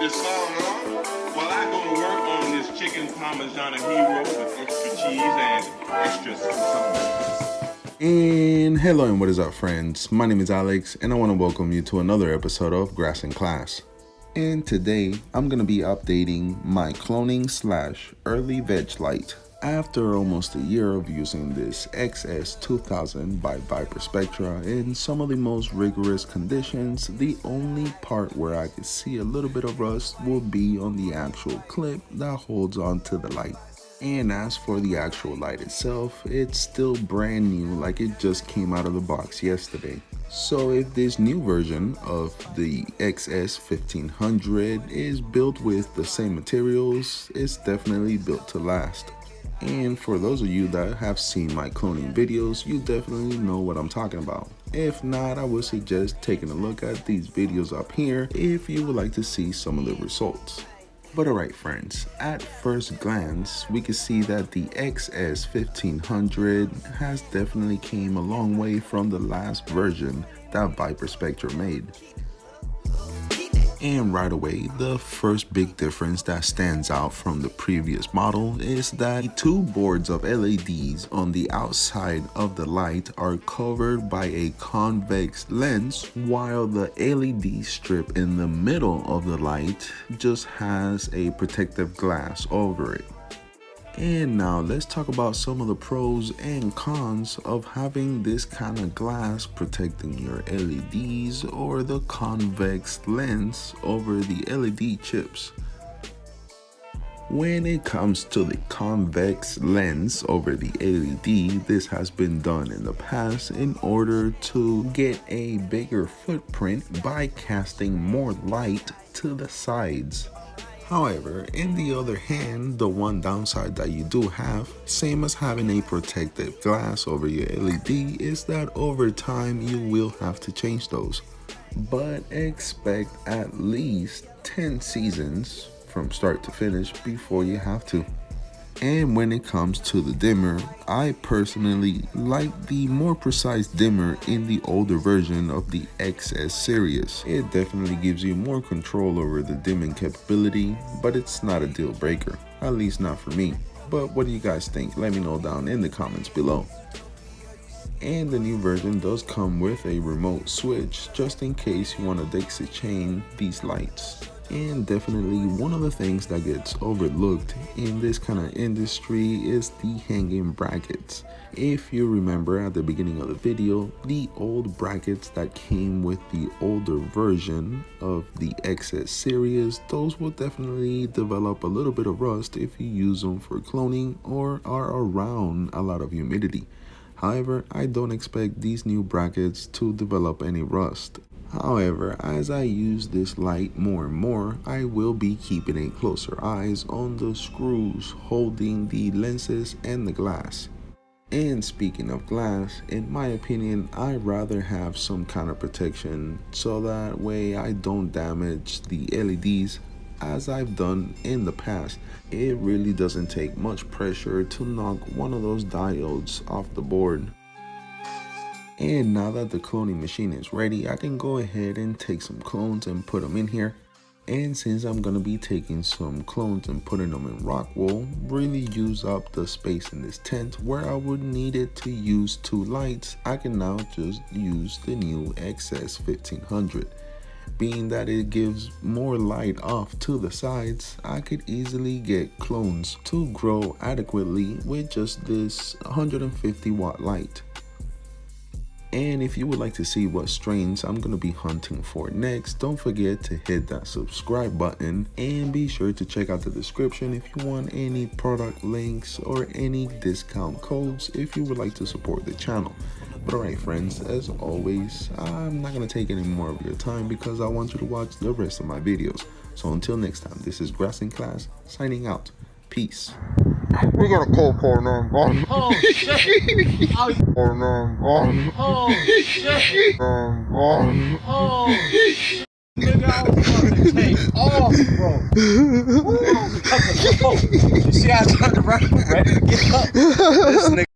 this song, huh? Well, I go to work on this chicken parmigiana hero with extra cheese and extra salt. And hello and what is up, friends? My name is Alex and I want to welcome you to another episode of Grass in Class. And today I'm going to be updating my cloning / early veg light. After almost a year of using this XS2000 by ViparSpectra in some of the most rigorous conditions, the only part where I could see a little bit of rust will be on the actual clip that holds onto the light. And as for the actual light itself, it's still brand new, like it just came out of the box yesterday. So if this new version of the XS1500 is built with the same materials, it's definitely built to last. And for those of you that have seen my cloning videos, you definitely know what I'm talking about. If not, I would suggest taking a look at these videos up here if you would like to see some of the results. But alright friends, at first glance, we can see that the XS1500 has definitely came a long way from the last version that ViparSpectra made. And right away, the first big difference that stands out from the previous model is that the two boards of LEDs on the outside of the light are covered by a convex lens, while the LED strip in the middle of the light just has a protective glass over it. And now let's talk about some of the pros and cons of having this kind of glass protecting your LEDs or the convex lens over the LED chips. When it comes to the convex lens over the LED, this has been done in the past in order to get a bigger footprint by casting more light to the sides. However, in the other hand, the one downside that you do have, same as having a protective glass over your LED, is that over time you will have to change those. But expect at least 10 seasons from start to finish before you have to. And when it comes to the dimmer, I personally like the more precise dimmer in the older version of the XS series. It definitely gives you more control over the dimming capability, but it's not a deal breaker, at least not for me. But what do you guys think? Let me know down in the comments below. And the new version does come with a remote switch just in case you want to Dixie chain these lights. And definitely one of the things that gets overlooked in this kind of industry is the hanging brackets. If you remember at the beginning of the video, the old brackets that came with the older version of the XS series, those will definitely develop a little bit of rust if you use them for cloning or are around a lot of humidity. However, I don't expect these new brackets to develop any rust. However, as I use this light more and more, I will be keeping a closer eyes on the screws holding the lenses and the glass. And speaking of glass, in my opinion, I'd rather have some kind of protection so that way I don't damage the LEDs as I've done in the past. It really doesn't take much pressure to knock one of those diodes off the board. And now that the cloning machine is ready, I can go ahead and take some clones and put them in here. And since I'm going to be taking some clones and putting them in rock wool, really use up the space in this tent where I would need it to use two lights, I can now just use the new XS1500. Being that it gives more light off to the sides, I could easily get clones to grow adequately with just this 150 watt light. And if you would like to see what strains I'm going to be hunting for next, don't forget to hit that subscribe button and be sure to check out the description if you want any product links or any discount codes if you would like to support the channel. But alright friends, as always, I'm not going to take any more of your time because I want you to watch the rest of my videos. So until next time, this is Grass in Class signing out. Peace. We got a call for 911. Oh shit! Oh, 911. oh shit! 911. Oh shit! Nigga, I was fucking take off, bro. Woo! You see how I turned around, ready to get up? This nigga.